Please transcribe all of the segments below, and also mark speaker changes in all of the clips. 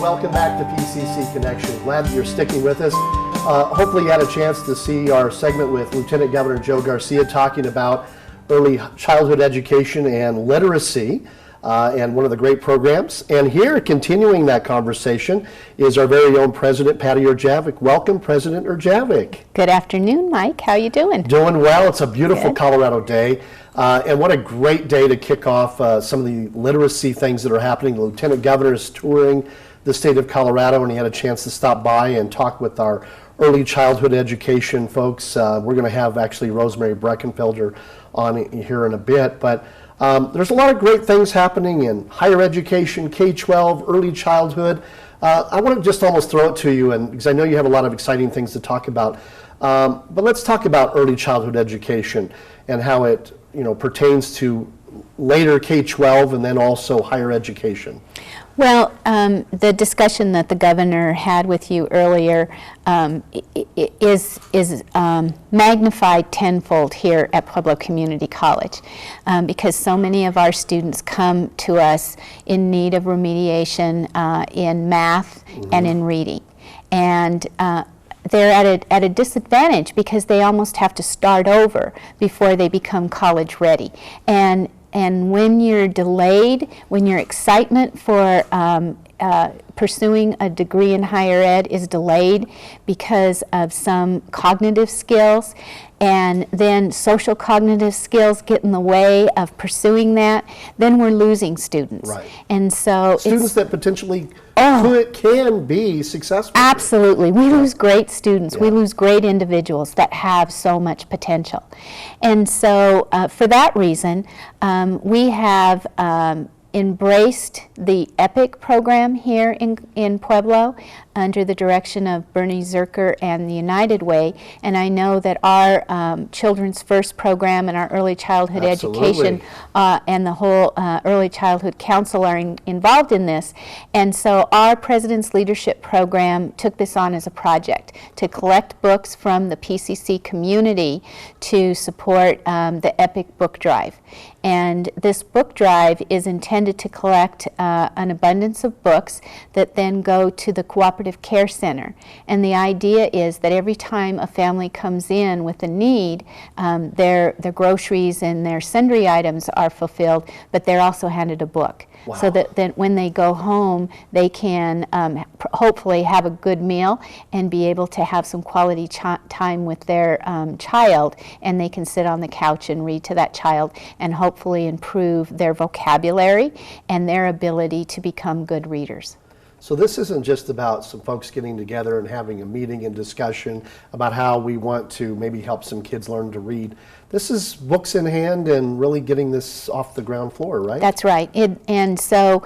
Speaker 1: welcome back to PCC Connection. Glad that you're sticking with us. Hopefully you had a chance to see our segment with Lieutenant Governor Joe Garcia talking about early childhood education and literacy and one of the great programs. And here, continuing that conversation, is our very own President, Patty Erjavec. Welcome, President Erjavec.
Speaker 2: Good afternoon, Mike. How are you doing?
Speaker 1: Doing well. It's a beautiful Colorado day. And what a great day to kick off some of the literacy things that are happening. The Lieutenant Governor is touring the state of Colorado, and he had a chance to stop by and talk with our early childhood education folks. We're going to have actually Rosemary Breckenfelder on here in a bit, but there's a lot of great things happening in higher education, K-12, early childhood. I want to just almost throw it to you, and because I know you have a lot of exciting things to talk about, but let's talk about early childhood education and how it pertains to later K-12 and then also higher education.
Speaker 2: Well, the discussion that the governor had with you earlier is magnified tenfold here at Pueblo Community College because so many of our students come to us in need of remediation in math and in reading. And they're at a disadvantage because they almost have to start over before they become college ready. And when you're delayed, when your excitement for pursuing a degree in higher ed is delayed because of some cognitive skills, and then social cognitive skills get in the way of pursuing that, then we're losing students.
Speaker 1: Right.
Speaker 2: And so
Speaker 1: students that potentially can be successful.
Speaker 2: Absolutely. We lose great students. We lose great individuals that have so much potential. And so for that reason, we have embraced the EPIC program here in Pueblo under the direction of Bernie Zerker and the United Way. And I know that our Children's First program and our early childhood education and the whole Early Childhood Council are involved in this. And so our President's Leadership Program took this on as a project to collect books from the PCC community to support the EPIC book drive. And this book drive is intended to collect an abundance of books that then go to the Cooperative Care Center. And the idea is that every time a family comes in with a need, their groceries and their sundry items are fulfilled, but they're also handed a book. Wow. So that then when they go home, they can hopefully have a good meal and be able to have some quality time with their child, and they can sit on the couch and read to that child and hopefully improve their vocabulary and their ability to become good readers.
Speaker 1: So this isn't just about some folks getting together and having a meeting and discussion about how we want to maybe help some kids learn to read. This is books in hand and really getting this off the ground floor, right?
Speaker 2: That's right. And so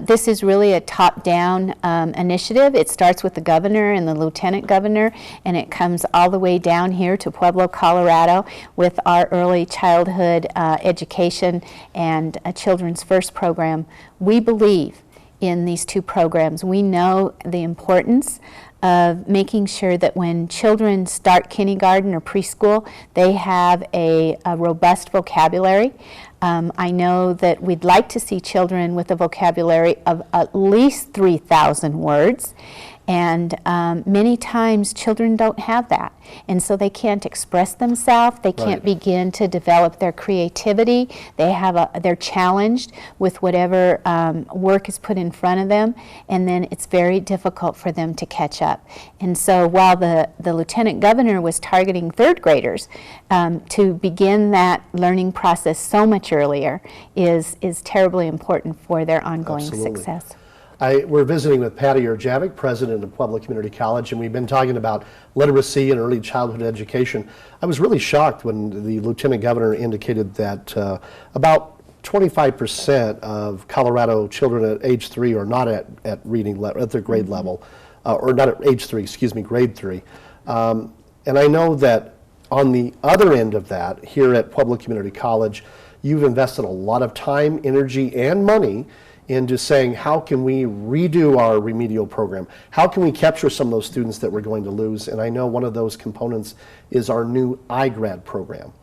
Speaker 2: this is really a top-down initiative. It starts with the governor and the lieutenant governor, and it comes all the way down here to Pueblo, Colorado, with our early childhood education and Children's First program. We believe in these two programs. We know the importance of making sure that when children start kindergarten or preschool, they have a robust vocabulary. I know that we'd like to see children with a vocabulary of at least 3,000 words. And many times children don't have that. And so they can't express themselves. They can't begin to develop their creativity. They're challenged with whatever work is put in front of them. And then it's very difficult for them to catch up. And so while the Lieutenant Governor was targeting third graders, to begin that learning process so much earlier is terribly important for their ongoing success.
Speaker 1: We're visiting with Patty Erjavec, president of Pueblo Community College, and we've been talking about literacy and early childhood education. I was really shocked when the lieutenant governor indicated that about 25% of Colorado children at age 3 are not at reading at their grade level, or not at age 3, excuse me, grade 3. And I know that on the other end of that, here at Pueblo Community College, you've invested a lot of time, energy, and money into saying, how can we redo our remedial program? How can we capture some of those students that we're going to lose? And I know one of those components is our new iGrad program.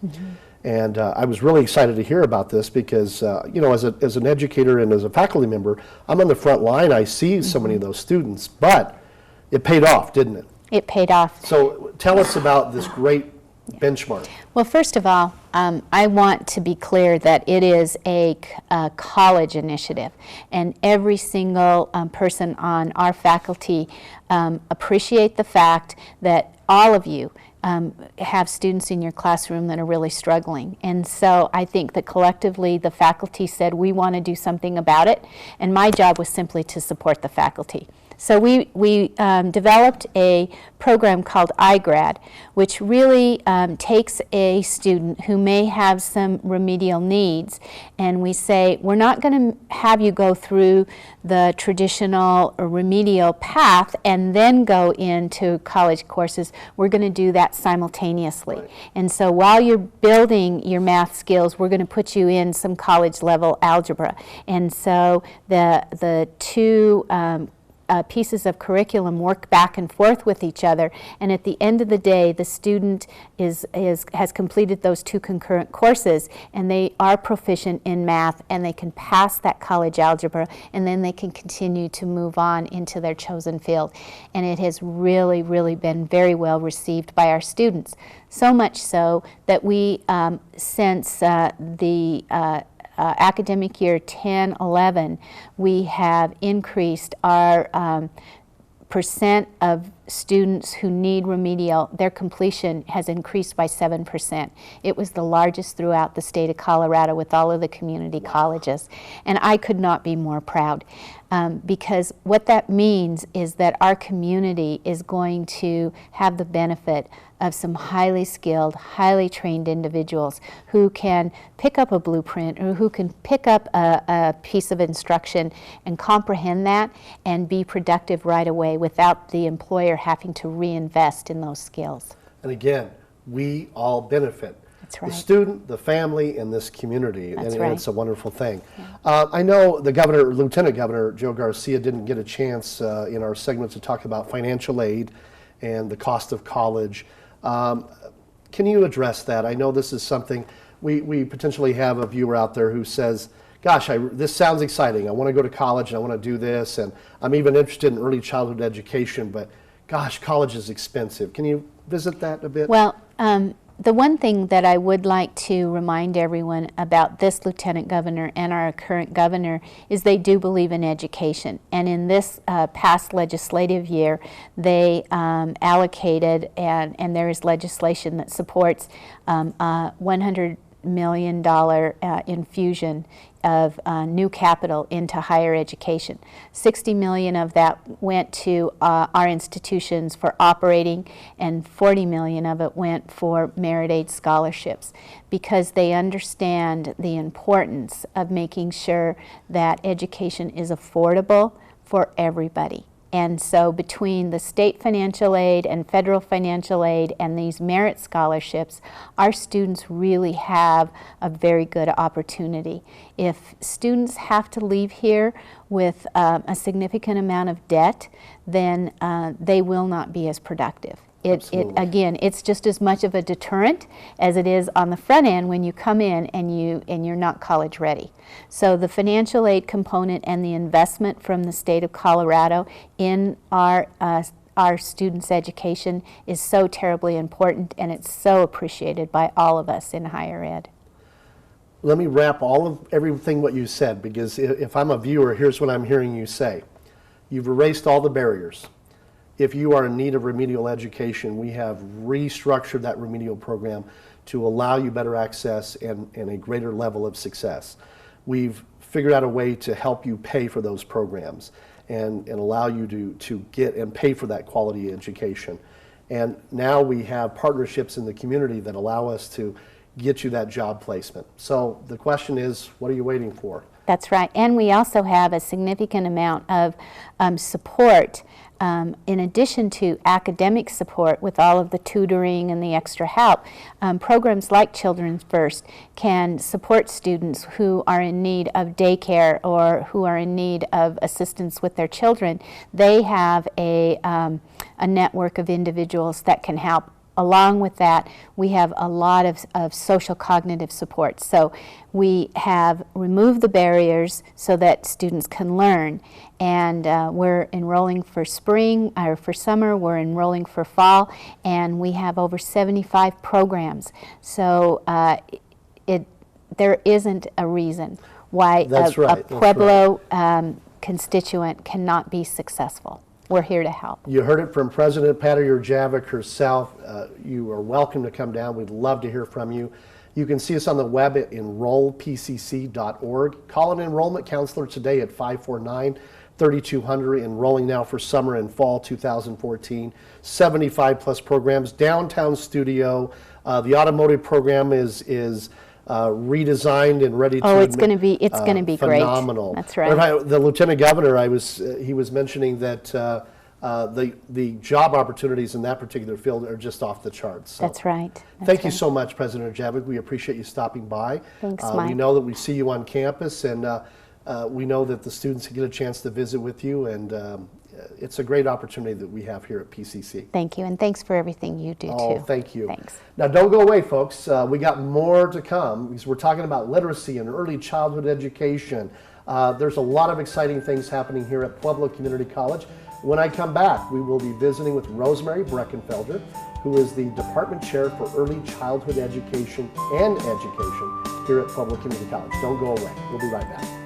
Speaker 1: And I was really excited to hear about this because, you know, as an educator and as a faculty member, I'm on the front line. I see so many of those students, but it paid off, didn't it?
Speaker 2: It paid off.
Speaker 1: So tell us about this great benchmark.
Speaker 2: Well, first of all, I want to be clear that it is a college initiative, and every single person on our faculty appreciate the fact that all of you have students in your classroom that are really struggling. And so I think that collectively the faculty said we want to do something about it, and my job was simply to support the faculty. So we developed a program called iGrad, which really takes a student who may have some remedial needs, and we say, we're not going to have you go through the traditional remedial path and then go into college courses. We're going to do that simultaneously. Right. And so while you're building your math skills, we're going to put you in some college level algebra. And so the two pieces of curriculum work back and forth with each other, and at the end of the day the student has completed those two concurrent courses, and they are proficient in math, and they can pass that college algebra, and then they can continue to move on into their chosen field. And it has really, really been very well received by our students, so much so that we since the academic year 10-11, we have increased our percent of students who need remedial, their completion has increased by 7%. It was the largest throughout the state of Colorado with all of the community colleges. And I could not be more proud because what that means is that our community is going to have the benefit of some highly skilled, highly trained individuals who can pick up a blueprint or who can pick up a piece of instruction and comprehend that and be productive right away without the employer having to reinvest in those skills.
Speaker 1: And again, we all benefit.
Speaker 2: That's right.
Speaker 1: The student, the family, and this community.
Speaker 2: That's
Speaker 1: and
Speaker 2: right.
Speaker 1: It's a wonderful thing. Yeah. I know the governor, Lieutenant Governor Joe Garcia, didn't get a chance in our segment to talk about financial aid and the cost of college. Can you address that? I know this is something we potentially have a viewer out there who says, gosh, this sounds exciting. I want to go to college and I want to do this, and I'm even interested in early childhood education, but gosh, college is expensive. Can you visit that a bit?
Speaker 2: Well, the one thing that I would like to remind everyone about this Lieutenant Governor and our current governor is they do believe in education. And in this past legislative year, they allocated, and there is legislation that supports $100 million infusion of new capital into higher education. $60 million of that went to our institutions for operating, and $40 million of it went for merit aid scholarships, because they understand the importance of making sure that education is affordable for everybody. And so between the state financial aid and federal financial aid and these merit scholarships, our students really have a very good opportunity. If students have to leave here with a significant amount of debt, then they will not be as productive. Again, it's just as much of a deterrent as it is on the front end when you come in and you're not college ready. So the financial aid component and the investment from the state of Colorado in our students' education is so terribly important, and it's so appreciated by all of us in higher ed.
Speaker 1: Let me wrap everything what you said, because if I'm a viewer, here's what I'm hearing you say. You've erased all the barriers. If you are in need of remedial education, we have restructured that remedial program to allow you better access and a greater level of success. We've figured out a way to help you pay for those programs and allow you to get and pay for that quality education. And now we have partnerships in the community that allow us to get you that job placement. So the question is, what are you waiting for?
Speaker 2: That's right. And we also have a significant amount of support in addition to academic support with all of the tutoring and the extra help. Programs like Children's First can support students who are in need of daycare or who are in need of assistance with their children. They have a network of individuals that can help along with that, we have a lot of social cognitive support. So we have removed the barriers so that students can learn. And we're enrolling for spring, or for summer, we're enrolling for fall, and we have over 75 programs. So there isn't a reason why a Pueblo constituent cannot be successful. We're here to help.
Speaker 1: You heard it from President Patty Erjavec herself. You are welcome to come down. We'd love to hear from you. You can see us on the web at enrollpcc.org. Call an enrollment counselor today at 549-3200. Enrolling now for summer and fall 2014. 75 plus programs. Downtown studio. The automotive program is redesigned and ready to.
Speaker 2: Oh, it's going to be great.
Speaker 1: Phenomenal.
Speaker 2: That's right.
Speaker 1: The Lieutenant Governor, he was mentioning that the job opportunities in that particular field are just off the charts. So
Speaker 2: that's right.
Speaker 1: Thank you so much, President Erjavec. We appreciate you stopping by.
Speaker 2: Thanks, Mike.
Speaker 1: We know that we see you on campus, and we know that the students get a chance to visit with you, and it's a great opportunity that we have here at PCC.
Speaker 2: Thank you, and thanks for everything you do,
Speaker 1: Oh,
Speaker 2: too.
Speaker 1: thank you.
Speaker 2: Thanks.
Speaker 1: Now, don't go away, folks. We got more to come, because we're talking about literacy and early childhood education. There's a lot of exciting things happening here at Pueblo Community College. When I come back, we will be visiting with Rosemary Breckenfelder, who is the Department Chair for Early Childhood Education and Education here at Pueblo Community College. Don't go away. We'll be right back.